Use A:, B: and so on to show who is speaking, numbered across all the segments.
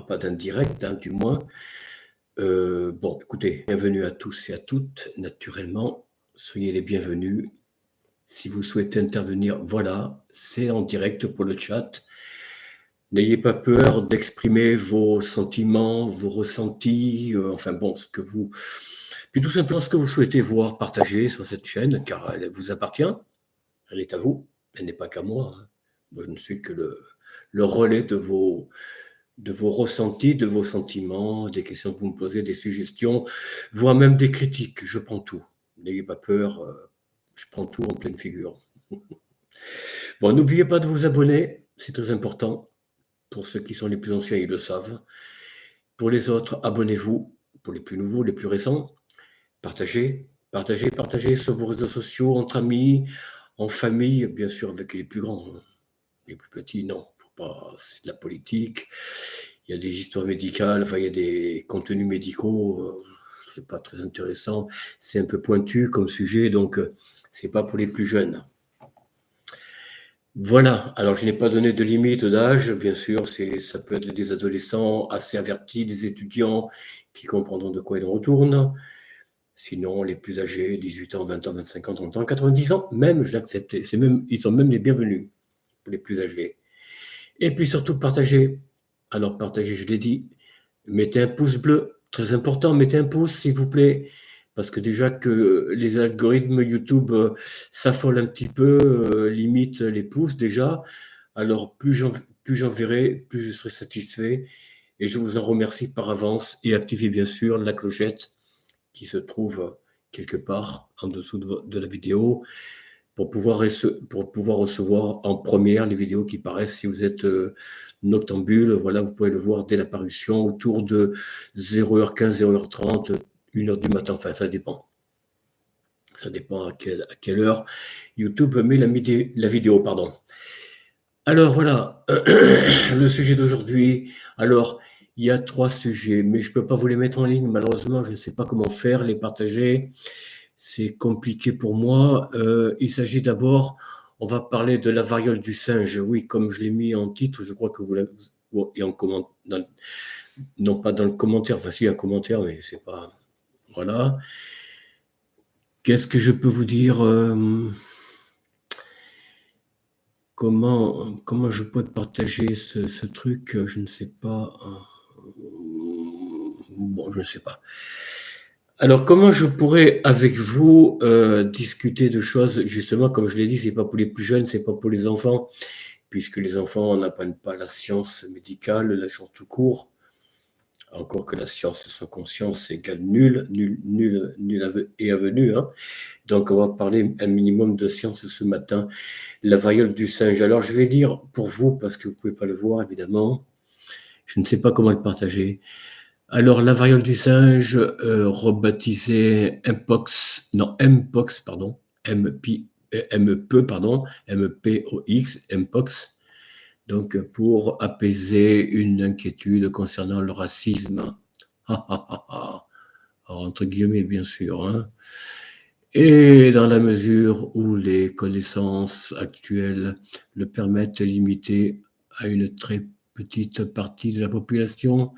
A: aura pas d'indirect, hein, du moins. Bon, écoutez, bienvenue à tous et à toutes, naturellement. Soyez les bienvenus. Si vous souhaitez intervenir, voilà, c'est en direct pour le chat. N'ayez pas peur d'exprimer vos sentiments, vos ressentis, enfin bon, puis tout simplement ce que vous souhaitez voir partager sur cette chaîne, car elle vous appartient, elle est à vous, elle n'est pas qu'à moi, hein. Moi, je ne suis que le relais de vos ressentis, de vos sentiments, des questions que vous me posez, des suggestions, voire même des critiques. Je prends tout. N'ayez pas peur, je prends tout en pleine figure. Bon, n'oubliez pas de vous abonner, c'est très important. Pour ceux qui sont les plus anciens, ils le savent. Pour les autres, abonnez-vous. Pour les plus nouveaux, les plus récents, partagez, partagez, partagez sur vos réseaux sociaux, entre amis, en famille, bien sûr avec les plus grands. Les plus petits, non, faut pas, c'est de la politique. Il y a des histoires médicales, enfin, il y a des contenus médicaux, c'est pas très intéressant. C'est un peu pointu comme sujet, donc c'est pas pour les plus jeunes. Voilà, alors je n'ai pas donné de limite d'âge, bien sûr, ça peut être des adolescents assez avertis, des étudiants qui comprendront de quoi il en retourne. Sinon, les plus âgés, 18 ans, 20 ans, 25 ans, 30 ans, 90 ans, même, j'accepte. Ils sont même les bienvenus pour les plus âgés. Et puis surtout, partagez. Alors, partagez, je l'ai dit, mettez un pouce bleu, très important, mettez un pouce, s'il vous plaît, parce que déjà que les algorithmes YouTube s'affolent un petit peu, limitent les pouces déjà. Alors, plus j'en verrai, plus je serai satisfait. Et je vous en remercie par avance. Et activez bien sûr la clochette qui se trouve quelque part en dessous de la vidéo pour pouvoir recevoir en première les vidéos qui paraissent. Si vous êtes noctambule, voilà, vous pouvez le voir dès l'apparition autour de 0h15, 0h30, 1h du matin, enfin ça dépend. Ça dépend à quelle heure YouTube met la vidéo, pardon. Alors voilà, le sujet d'aujourd'hui. Alors, il y a 3 sujets, mais je ne peux pas vous les mettre en ligne. Malheureusement, je ne sais pas comment faire, les partager. C'est compliqué pour moi. Il s'agit d'abord, on va parler de la variole du singe. Oui, comme je l'ai mis en titre, je crois que vous l'avez, et en commentaire, non pas dans le commentaire, enfin si, un commentaire, mais c'est pas, voilà. Qu'est-ce que je peux vous dire comment je peux partager ce truc? Je ne sais pas. Bon, je ne sais pas. Alors, comment je pourrais avec vous discuter de choses, justement, comme je l'ai dit, c'est pas pour les plus jeunes, c'est pas pour les enfants, puisque les enfants n'apprennent pas la science médicale, la science tout court, encore que la science sans conscience égale nul et avenu, hein. Donc, on va parler un minimum de science ce matin. La variole du singe. Alors, je vais lire pour vous, parce que vous ne pouvez pas le voir, évidemment. Je ne sais pas comment le partager. Alors, la variole du singe, rebaptisée Mpox, pardon, MPOX, Mpox, donc pour apaiser une inquiétude concernant le racisme. Entre guillemets, bien sûr, hein. Et dans la mesure où les connaissances actuelles le permettent de limiter à une très petite partie de la population,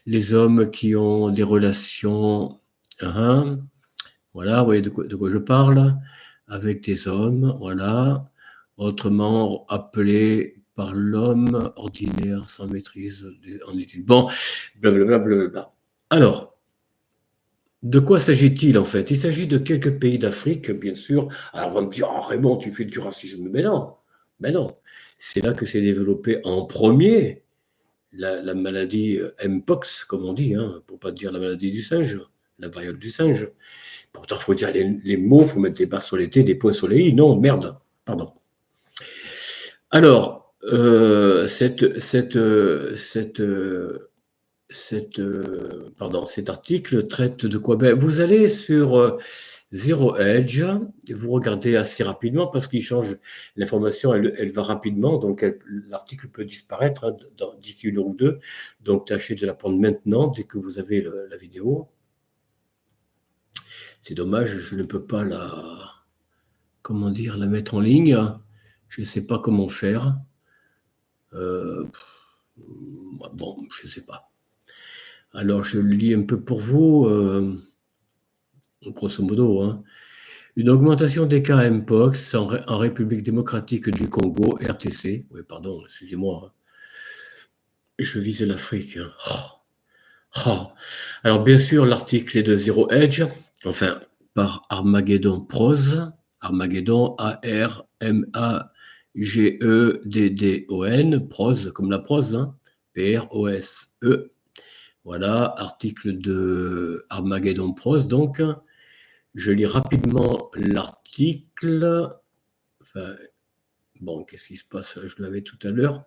A: les hommes qui ont des relations, voilà, vous voyez de quoi je parle, avec des hommes, voilà, autrement appelés par l'homme ordinaire sans maîtrise en études. Bon, blablabla. Alors, de quoi s'agit-il en fait? Il s'agit de quelques pays d'Afrique, bien sûr. Alors on va me dire, oh Raymond, tu fais du racisme. Mais non. C'est là que s'est développé en premier la maladie Mpox, comme on dit, hein, pour ne pas dire la maladie du singe, la variole du singe. Pourtant, il faut dire les mots, il faut mettre des barres sur les T, des points sur les I. Non, merde, pardon. Alors, cet article traite de quoi? Ben, vous allez sur Zero Edge, et vous regardez assez rapidement parce qu'il change l'information, elle va rapidement, donc l'article peut disparaître d'ici 1 heure ou 2. Donc tâchez de la prendre maintenant dès que vous avez la vidéo. C'est dommage, je ne peux pas la mettre en ligne. Je ne sais pas comment faire. Bon, je ne sais pas. Alors, je le lis un peu pour vous, grosso modo. Hein. Une augmentation des cas Mpox en République démocratique du Congo, RTC. Oui, pardon, excusez-moi. Hein. Je visais l'Afrique. Hein. Oh. Alors, bien sûr, l'article est de Zero Edge, enfin, par Armageddon Prose. Armageddon, A-R-M-A-G-E-D-D-O-N, prose, comme la prose, hein, P-R-O-S-E. Voilà, article de Armageddon Prose. Donc, je lis rapidement l'article. Enfin, bon, qu'est-ce qui se passe? Je l'avais tout à l'heure.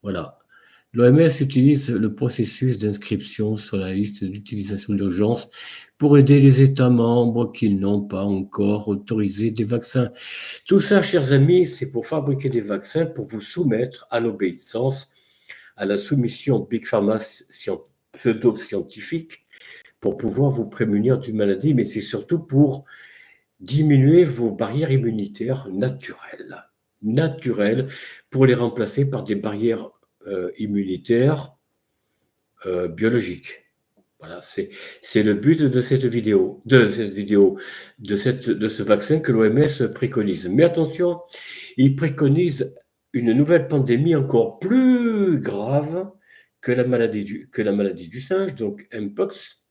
A: Voilà. L'OMS utilise le processus d'inscription sur la liste d'utilisation d'urgence pour aider les États membres qui n'ont pas encore autorisé des vaccins. Tout ça, chers amis, c'est pour fabriquer des vaccins, pour vous soumettre à l'obéissance, à la soumission Big Pharma pseudo-scientifique, pour pouvoir vous prémunir d'une maladie, mais c'est surtout pour diminuer vos barrières immunitaires naturelles, pour les remplacer par des barrières immunitaires biologiques. Voilà, c'est le but de cette vidéo, de ce vaccin que l'OMS préconise. Mais attention, il préconise une nouvelle pandémie encore plus grave que la maladie du singe, donc Mpox,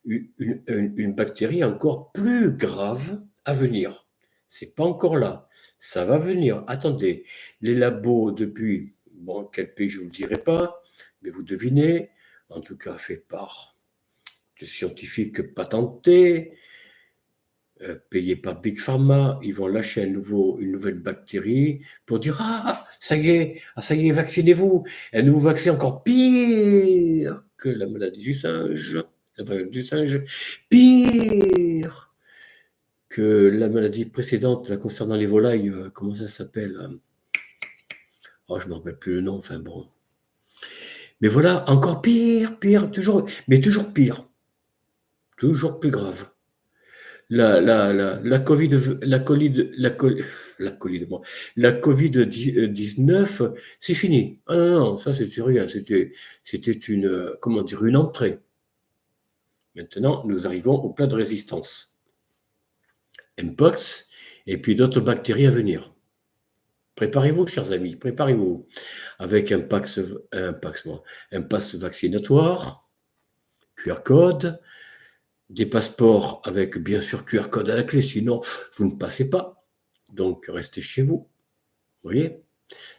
A: une bactérie encore plus grave à venir. C'est pas encore là, ça va venir. Attendez, les labos depuis, bon, quel pays je ne vous le dirai pas, mais vous devinez, en tout cas fait par de scientifiques patentés, payés par Big Pharma, ils vont lâcher une nouvelle bactérie pour dire ça y est, vaccinez-vous. Un nouveau vaccin encore pire que la maladie du singe, pire que la maladie précédente là, concernant les volailles, comment ça s'appelle? Oh, je ne me rappelle plus le nom, enfin bon. Mais voilà, encore pire, toujours, mais toujours pire. Toujours plus grave. La Covid-19, c'est fini. Ah non, ça c'était rien, c'était une entrée. Maintenant, nous arrivons au plat de résistance. Mpox, et puis d'autres bactéries à venir. Préparez-vous, chers amis, préparez-vous. Avec un pass vaccinatoire, QR code, des passeports avec bien sûr QR code à la clé, sinon vous ne passez pas. Donc restez chez vous. Vous voyez?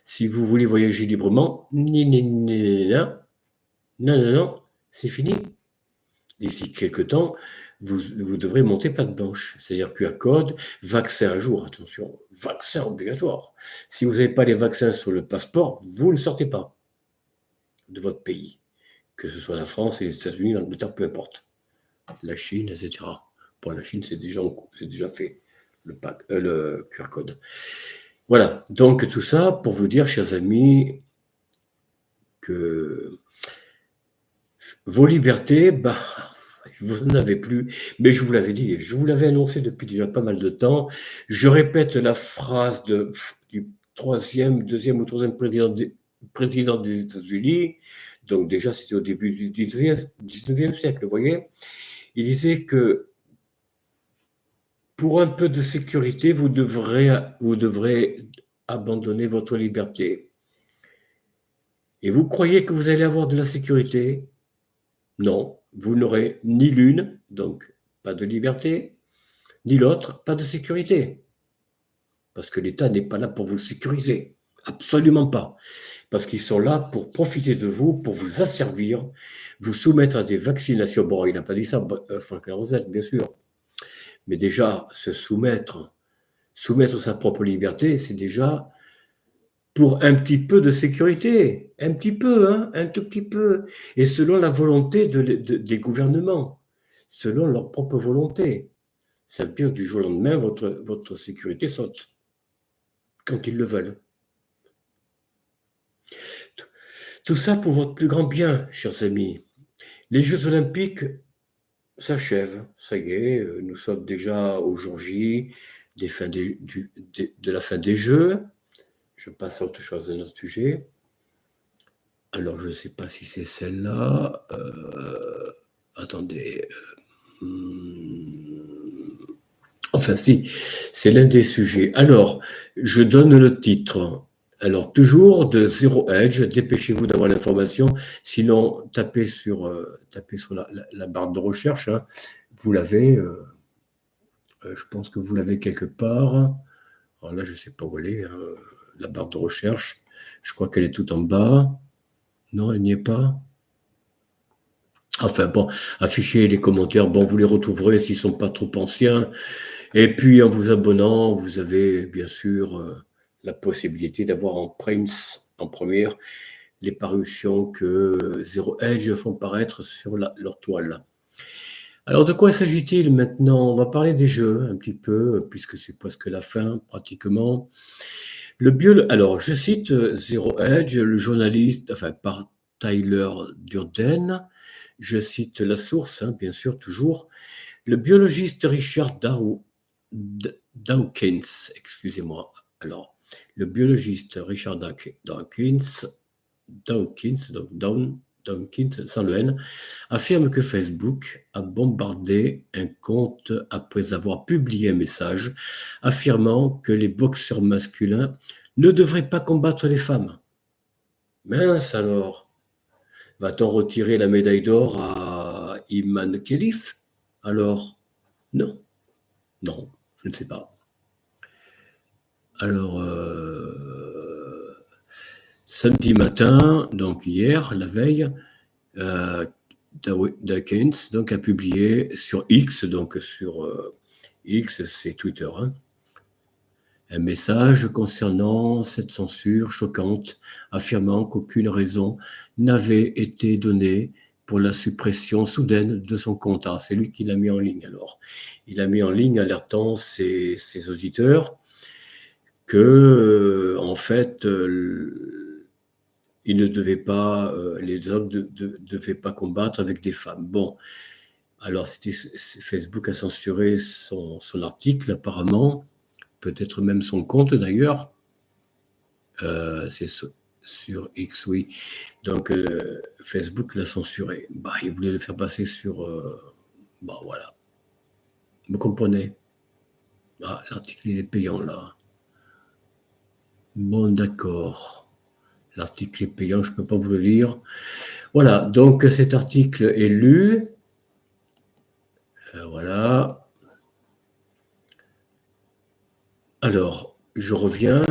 A: Si vous voulez voyager librement, non, c'est fini. D'ici quelques temps, vous devrez monter patte blanche, c'est-à-dire QR code, vaccin à jour, attention, vaccin obligatoire. Si vous n'avez pas les vaccins sur le passeport, vous ne sortez pas de votre pays, que ce soit la France et les États-Unis, l'Angleterre, peu importe. La Chine, etc. Pour la Chine, c'est déjà fait, le QR code. Voilà, donc tout ça pour vous dire, chers amis, que vos libertés, vous n'en avez plus, mais je vous l'avais dit, je vous l'avais annoncé depuis déjà pas mal de temps. Je répète la phrase du deuxième ou troisième président des États-Unis, donc déjà c'était au début du 19e siècle, vous voyez. Il disait que pour un peu de sécurité, vous devrez abandonner votre liberté. Et vous croyez que vous allez avoir de la sécurité? Non, vous n'aurez ni l'une, donc pas de liberté, ni l'autre, pas de sécurité. Parce que l'État n'est pas là pour vous sécuriser. Absolument pas. Parce qu'ils sont là pour profiter de vous, pour vous asservir, vous soumettre à des vaccinations. Bon, il n'a pas dit ça, Franklin Roosevelt, bien sûr. Mais déjà, se soumettre sa propre liberté, c'est déjà pour un petit peu de sécurité. Un petit peu, hein, un tout petit peu. Et selon la volonté des gouvernements, selon leur propre volonté. Ça veut dire du jour au lendemain, votre sécurité saute, quand ils le veulent. Tout ça pour votre plus grand bien, chers amis. Les Jeux Olympiques s'achèvent. Ça y est, nous sommes déjà au jour J de la fin des Jeux. Je passe à autre chose, à notre sujet. Alors, je ne sais pas si c'est celle-là. Attendez. Enfin, si, c'est l'un des sujets. Alors, je donne le titre. Alors, toujours de Zero Edge, dépêchez-vous d'avoir l'information, sinon tapez sur la barre de recherche, hein. Vous l'avez, je pense que vous l'avez quelque part. Alors là, je ne sais pas où elle est, hein, la barre de recherche. Je crois qu'elle est tout en bas. Non, elle n'y est pas. Enfin bon, affichez les commentaires. Bon, vous les retrouverez s'ils ne sont pas trop anciens. Et puis, en vous abonnant, vous avez bien sûr la possibilité d'avoir en primes, en première, les parutions que Zero Edge font paraître sur leur toile. Alors, de quoi s'agit-il maintenant? On va parler des jeux un petit peu, puisque c'est presque la fin, pratiquement. Alors, je cite Zero Edge, le journaliste, enfin, par Tyler Durden. Je cite la source, hein, bien sûr, toujours. Le biologiste Richard Dawkins, excusez-moi. Alors, le biologiste Richard Dawkins, Dawkins, sans le N, affirme que Facebook a bombardé un compte après avoir publié un message affirmant que les boxeurs masculins ne devraient pas combattre les femmes. Mince alors, va-t-on retirer la médaille d'or à Iman Khelif? Alors, non, non, je ne sais pas. Alors, samedi matin, donc hier, la veille, Dawkins donc, a publié sur X, donc sur X, c'est Twitter, hein, un message concernant cette censure choquante, affirmant qu'aucune raison n'avait été donnée pour la suppression soudaine de son compte. Ah, c'est lui qui l'a mis en ligne alors. Il a mis en ligne alertant ses auditeurs que, en fait, il ne devait pas, les hommes ne devaient pas combattre avec des femmes. Bon, alors Facebook a censuré son article apparemment, peut-être même son compte d'ailleurs. C'est sur X, oui. Donc Facebook l'a censuré. Bah, il voulait le faire passer sur. Bah voilà. Vous comprenez? Ah, l'article il est payant là. Bon, d'accord. L'article est payant, je ne peux pas vous le lire. Voilà, donc cet article est lu. Voilà. Alors, je reviens.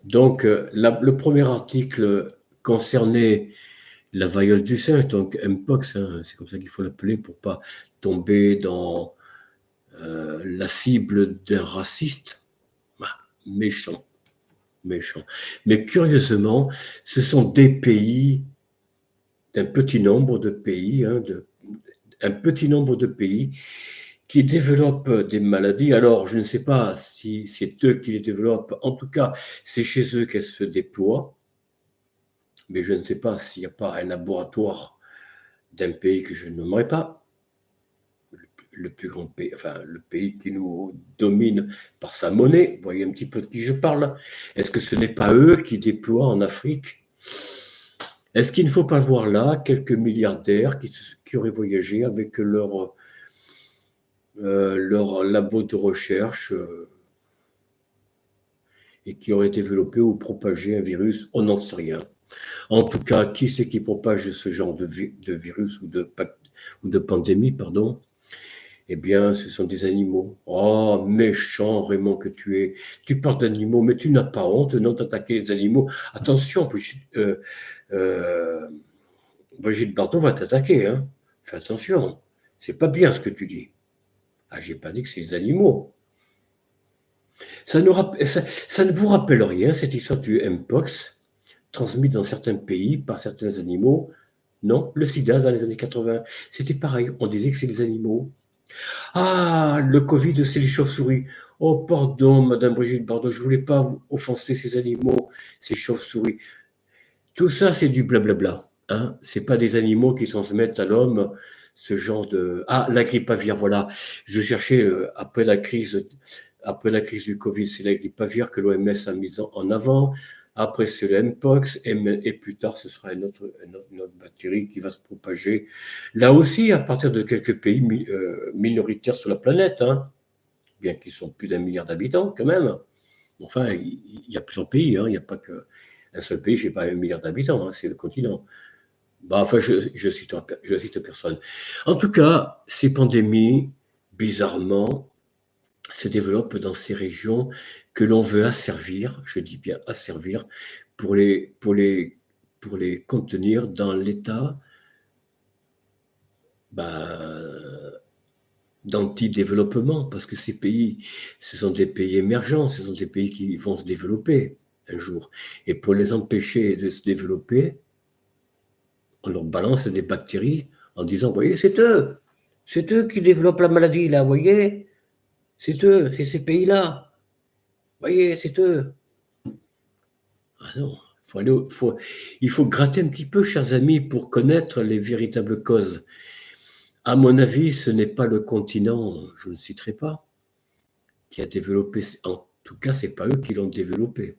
A: Donc, le premier article concernait la variole du singe, donc Mpox, hein, c'est comme ça qu'il faut l'appeler pour pas tomber dans la cible d'un raciste. Ah, méchant, méchant. Mais curieusement, ce sont des pays, d'un petit nombre de pays, hein, un petit nombre de pays qui développent des maladies. Alors, je ne sais pas si c'est eux qui les développent. En tout cas, c'est chez eux qu'elles se déploient. Mais je ne sais pas s'il n'y a pas un laboratoire d'un pays que je ne nommerai pas, le plus grand pays, enfin le pays qui nous domine par sa monnaie. Vous voyez un petit peu de qui je parle. Est-ce que ce n'est pas eux qui déploient en Afrique? Est-ce qu'il ne faut pas voir là quelques milliardaires qui auraient voyagé avec leur labo de recherche et qui auraient développé ou propagé un virus? On n'en sait rien. En tout cas, qui c'est qui propage ce genre de virus ou de pandémie, pardon? Eh bien, ce sont des animaux. Oh, méchant, Raymond, que tu es. Tu parles d'animaux, mais tu n'as pas honte, non, d'attaquer les animaux. Attention, Brigitte Bardot va t'attaquer, hein. Fais attention. C'est pas bien ce que tu dis. Ah, j'ai pas dit que c'est les animaux. Ça ne vous rappelle rien, cette histoire du Mpox, transmise dans certains pays par certains animaux? Non, le sida dans les années 80, c'était pareil. On disait que c'est les animaux. Ah, le Covid, c'est les chauves-souris. Oh, pardon, Madame Brigitte Bardot, je ne voulais pas vous offenser ces animaux, ces chauves-souris. Tout ça, c'est du blablabla. Hein. Ce n'est pas des animaux qui transmettent à l'homme ce genre de... Ah, la grippe aviaire, voilà. Je cherchais, après la crise du Covid, c'est la grippe aviaire que l'OMS a mise en avant. Après, c'est le Mpox, et plus tard, ce sera une autre bactérie qui va se propager. Là aussi, à partir de quelques pays minoritaires sur la planète, hein, bien qu'ils sont plus d'1 milliard d'habitants quand même. Enfin, il y a plusieurs pays, hein, il n'y a pas qu'un seul pays, je n'ai pas 1 milliard d'habitants, hein, c'est le continent. Bah, enfin, je cite personne. En tout cas, ces pandémies, bizarrement, se développent dans ces régions que l'on veut asservir, je dis bien asservir, pour les contenir dans l'état bah, d'anti-développement, parce que ces pays, ce sont des pays émergents, ce sont des pays qui vont se développer un jour. Et pour les empêcher de se développer, on leur balance des bactéries en disant, vous voyez, c'est eux qui développent la maladie, là, vous voyez, c'est eux, c'est ces pays-là, vous voyez, c'est eux. Ah non, il faut gratter un petit peu, chers amis, pour connaître les véritables causes. À mon avis, ce n'est pas le continent, je ne citerai pas, qui a développé, en tout cas, ce n'est pas eux qui l'ont développé.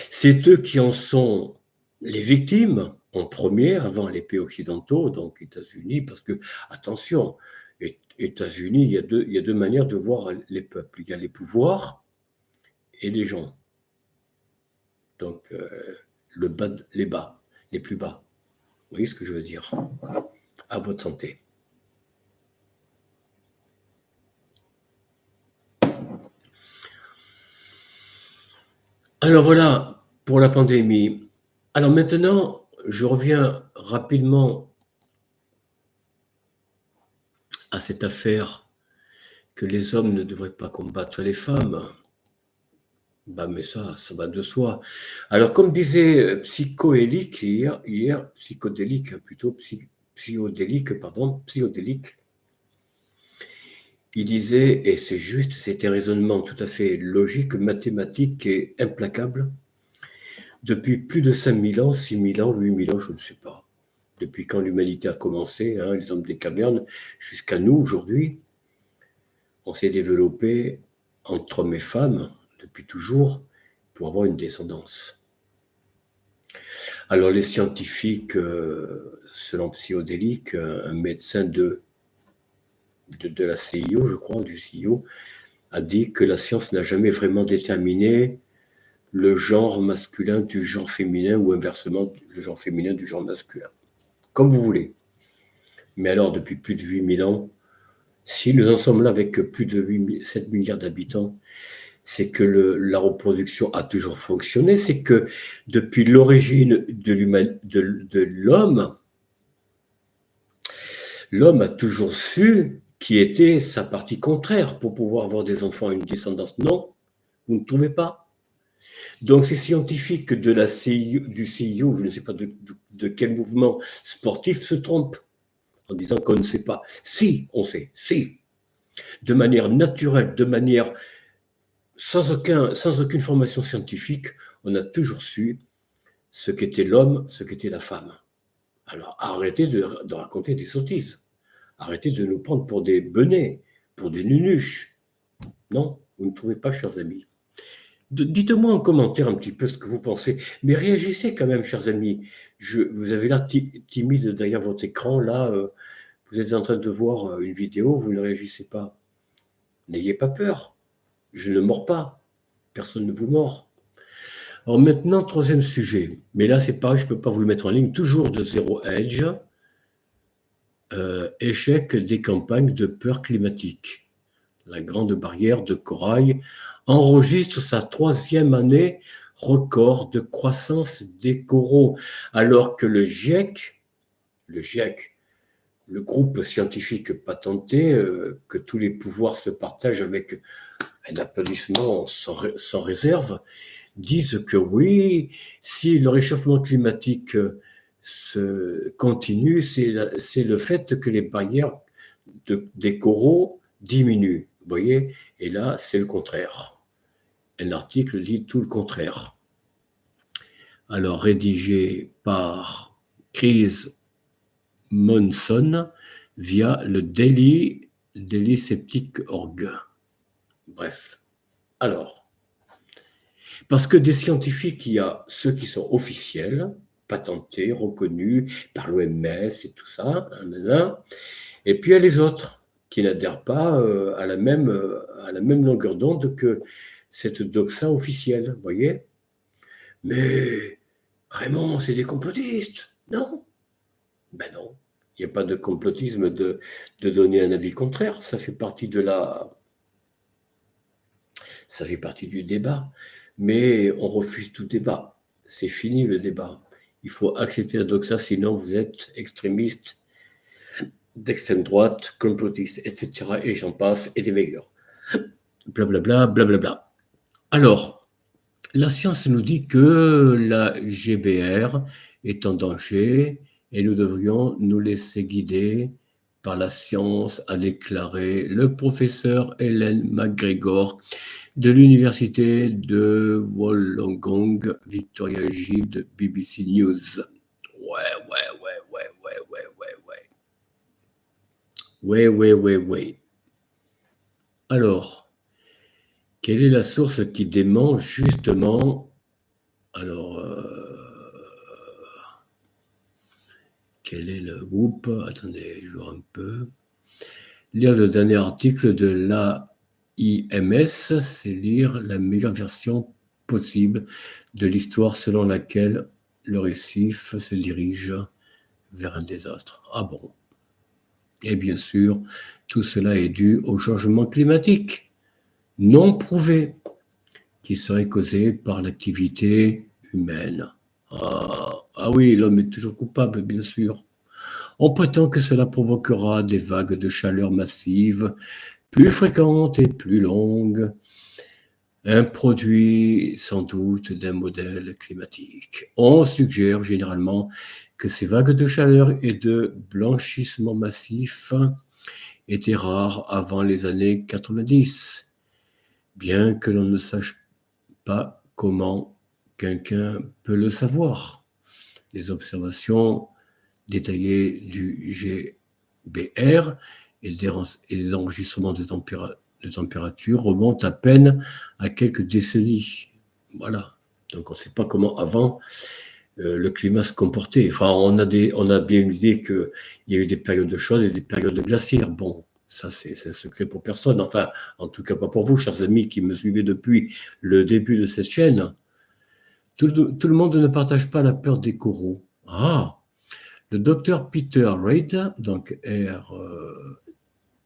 A: C'est eux qui en sont les victimes en premier, avant les pays occidentaux, donc États-Unis, parce que, attention, États-Unis, il y a deux manières de voir les peuples. Il y a les pouvoirs et les gens. Donc, les plus bas. Vous voyez ce que je veux dire? À votre santé. Alors voilà, pour la pandémie. Alors maintenant, je reviens rapidement à cette affaire que les hommes ne devraient pas combattre les femmes. Bah, mais ça va de soi. Alors, comme disait Psychodélique hier, Psychodélique, plutôt, Psychodélique, pardon, Psychodélique, il disait, et c'est juste, c'était un raisonnement tout à fait logique, mathématique et implacable, depuis plus de 5000 ans, 6000 ans, 8000 ans, je ne sais pas, depuis quand l'humanité a commencé, hein, les hommes des cavernes, jusqu'à nous aujourd'hui, on s'est développé entre hommes et femmes, depuis toujours, pour avoir une descendance. Alors les scientifiques, selon Psychodélique, un médecin de la CIO, je crois, du CIO, a dit que la science n'a jamais vraiment déterminé le genre masculin du genre féminin ou inversement le genre féminin du genre masculin. Comme vous voulez. Mais alors, depuis plus de 8000 ans, si nous en sommes là avec plus de 7 milliards d'habitants, c'est que la reproduction a toujours fonctionné, c'est que depuis l'origine de l'homme, l'homme a toujours su qui était sa partie contraire pour pouvoir avoir des enfants et une descendance. Non, vous ne trouvez pas? Donc ces scientifiques de la CIO, du CIO, je ne sais pas de quel mouvement sportif, se trompent en disant qu'on ne sait pas. Si, on sait, si. De manière naturelle, de manière sans aucune formation scientifique, on a toujours su ce qu'était l'homme, ce qu'était la femme. Alors arrêtez de raconter des sottises. Arrêtez de nous prendre pour des benets, pour des nunuches. Non, vous ne trouvez pas, chers amis. Dites-moi en commentaire un petit peu ce que vous pensez. Mais réagissez quand même, chers amis. Vous avez l'air timide derrière votre écran. Là, vous êtes en train de voir une vidéo, vous ne réagissez pas. N'ayez pas peur. Je ne mords pas. Personne ne vous mord. Alors maintenant, troisième sujet. Mais là, c'est pareil, je ne peux pas vous le mettre en ligne. Toujours de Zero Edge. Échec des campagnes de peur climatique. La Grande Barrière de Corail enregistre sa 3e année record de croissance des coraux, alors que le GIEC, le groupe scientifique patenté, que tous les pouvoirs se partagent avec un applaudissement sans réserve, disent que oui, si le réchauffement climatique se continue, c'est le fait que les barrières des coraux diminuent. Vous voyez? Et là, c'est le contraire. Un article dit tout le contraire. Alors, rédigé par Chris Monson via le Daily Septic.org. Bref. Alors, Parce que des scientifiques, il y a ceux qui sont officiels, patentés, reconnus par l'OMS et tout ça, et puis il y a les autres qui n'adhèrent pas à la même longueur d'onde que cette doxa officielle, vous voyez. Mais Raymond, c'est des complotistes, non? Ben non, il n'y a pas de complotisme de donner un avis contraire, ça fait partie du débat. Mais on refuse tout débat. C'est fini le débat. Il faut accepter la doxa, sinon vous êtes extrémiste, d'extrême droite, complotiste, etc. Et j'en passe, et des meilleurs. Blablabla, blablabla. Alors, la science nous dit que la GBR est en danger et nous devrions nous laisser guider par la science, a déclaré le professeur Hélène McGregor de l'université de Wollongong, Victoria Gilles de BBC News. Ouais. Alors, quelle est la source qui dément justement? Alors, quel est le groupe? Attendez, je vois un peu. Lire le dernier article de l'AIMS, c'est lire la meilleure version possible de l'histoire selon laquelle le récif se dirige vers un désastre. Ah bon? Et bien sûr, tout cela est dû au changement climatique non prouvé qui serait causé par l'activité humaine. Ah oui, l'homme est toujours coupable, bien sûr. On prétend que cela provoquera des vagues de chaleur massives, plus fréquentes et plus longues, un produit sans doute d'un modèle climatique. On suggère généralement que ces vagues de chaleur et de blanchissement massif étaient rares avant les années 90, bien que l'on ne sache pas comment quelqu'un peut le savoir. Les observations détaillées du GBR et les enregistrements de température remontent à peine à quelques décennies. Voilà. Donc on ne sait pas comment avant le climat se comportait. Enfin, on a bien une idée qu'il y a eu des périodes de chaudes et des périodes glaciaires. Bon, ça c'est un secret pour personne. Enfin, en tout cas pas pour vous, chers amis qui me suivez depuis le début de cette chaîne. Tout le monde ne partage pas la peur des coraux. Ah, le docteur Peter Reid, donc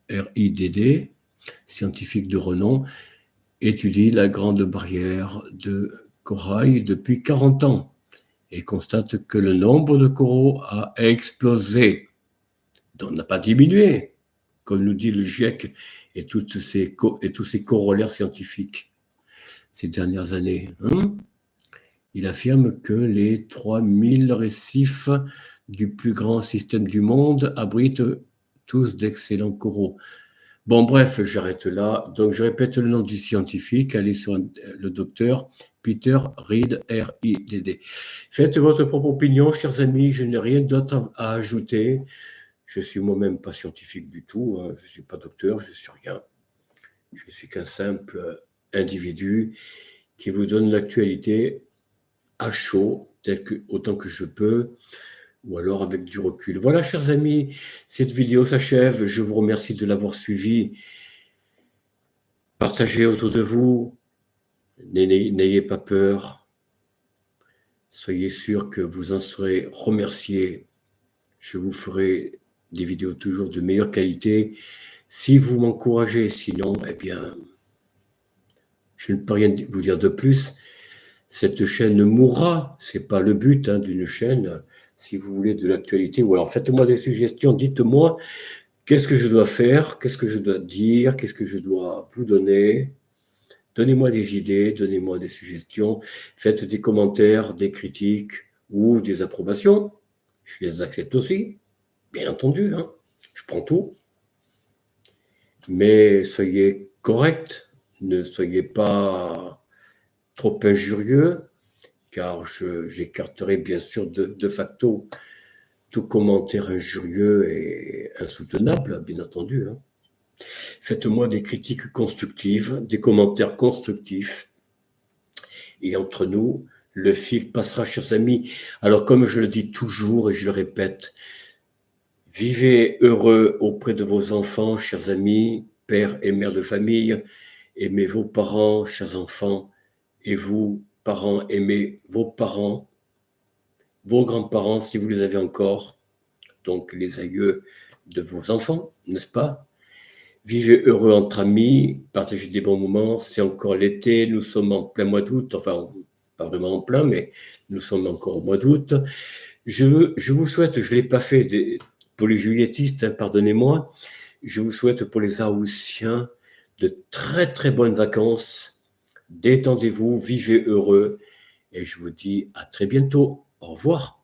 A: RIDD, scientifique de renom, étudie la grande barrière de corail depuis 40 ans et constate que le nombre de coraux a explosé. Donc, n'a pas diminué, comme nous dit le GIEC et tous ses corollaires scientifiques ces dernières années. Il affirme que les 3000 récifs du plus grand système du monde abritent tous d'excellents coraux. Bon, bref, j'arrête là. Donc, je répète le nom du scientifique. Allez sur le docteur Peter Reid, R-I-D-D. Faites votre propre opinion, chers amis. Je n'ai rien d'autre à ajouter. Je suis moi-même pas scientifique du tout. Je ne suis pas docteur, je ne suis rien. Je suis qu'un simple individu qui vous donne l'actualité à chaud, autant que je peux, ou alors avec du recul. Voilà, chers amis, cette vidéo s'achève. Je vous remercie de l'avoir suivie. Partagez autour de vous. N'ayez pas peur. Soyez sûr que vous en serez remerciés. Je vous ferai des vidéos toujours de meilleure qualité si vous m'encouragez. Sinon, eh bien, je ne peux rien vous dire de plus. Cette chaîne mourra. C'est pas le but d'une chaîne. Si vous voulez de l'actualité, ou alors faites-moi des suggestions. Dites-moi qu'est-ce que je dois faire, qu'est-ce que je dois dire, qu'est-ce que je dois vous donner. Donnez-moi des idées, donnez-moi des suggestions. Faites des commentaires, des critiques ou des approbations. Je les accepte aussi, bien entendu. Je prends tout. Mais soyez corrects. Ne soyez pas trop injurieux, car j'écarterai bien sûr de facto tout commentaire injurieux et insoutenable, bien entendu. Faites-moi des critiques constructives, des commentaires constructifs, et entre nous, le fil passera, chers amis. Alors, comme je le dis toujours et je le répète, vivez heureux auprès de vos enfants, chers amis, pères et mères de famille. Aimez vos parents, chers enfants, et vous, parents, aimez vos parents, vos grands-parents, si vous les avez encore, donc les aïeux de vos enfants, n'est-ce pas? Vivez heureux entre amis, partagez des bons moments. C'est encore l'été, nous sommes en plein mois d'août, enfin, pas vraiment en plein, mais nous sommes encore au mois d'août. Je vous souhaite, je ne l'ai pas fait pour les juilletistes, hein, pardonnez-moi, je vous souhaite pour les Haussiens de très très bonnes vacances. Détendez-vous, vivez heureux et je vous dis à très bientôt. Au revoir.